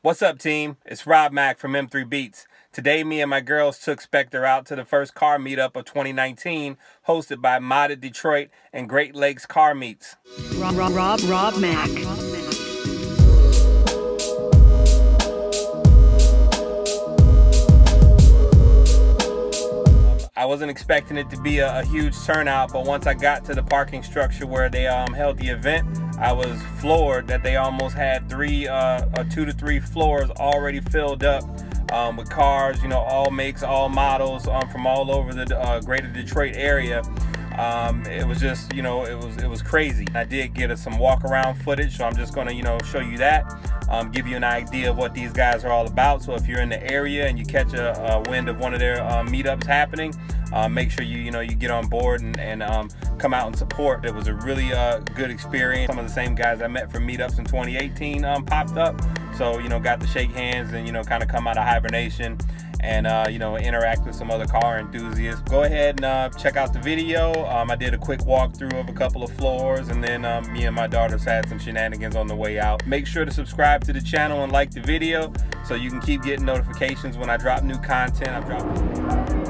What's up, team? It's Rob Mack from M3 Beats. Today, me and my girls took Spectre out to the first car meetup of 2019, hosted by Modded Detroit and Great Lakes Car Meets. Rob Mack. I wasn't expecting it to be a huge turnout, but once I got to the parking structure where they held the event, I was floored that they almost had 2 to 3 floors already filled up with cars, you know, all makes, all models from all over the greater Detroit area. It was just, you know, it was crazy. I did get some walk around footage, so I'm just gonna, you know, show you that, give you an idea of what these guys are all about. So if you're in the area and you catch a wind of one of their meetups happening, make sure you get on board and come out and support. It was a really good experience. Some of the same guys I met from meetups in 2018 popped up, so you know, got to shake hands and, you know, kind of come out of hibernation and you know, interact with some other car enthusiasts. Go ahead and check out the video. I did a quick walkthrough of a couple of floors, and then me and my daughters had some shenanigans on the way out. Make sure to subscribe to the channel and like the video so you can keep getting notifications when I drop new content. I'm dropping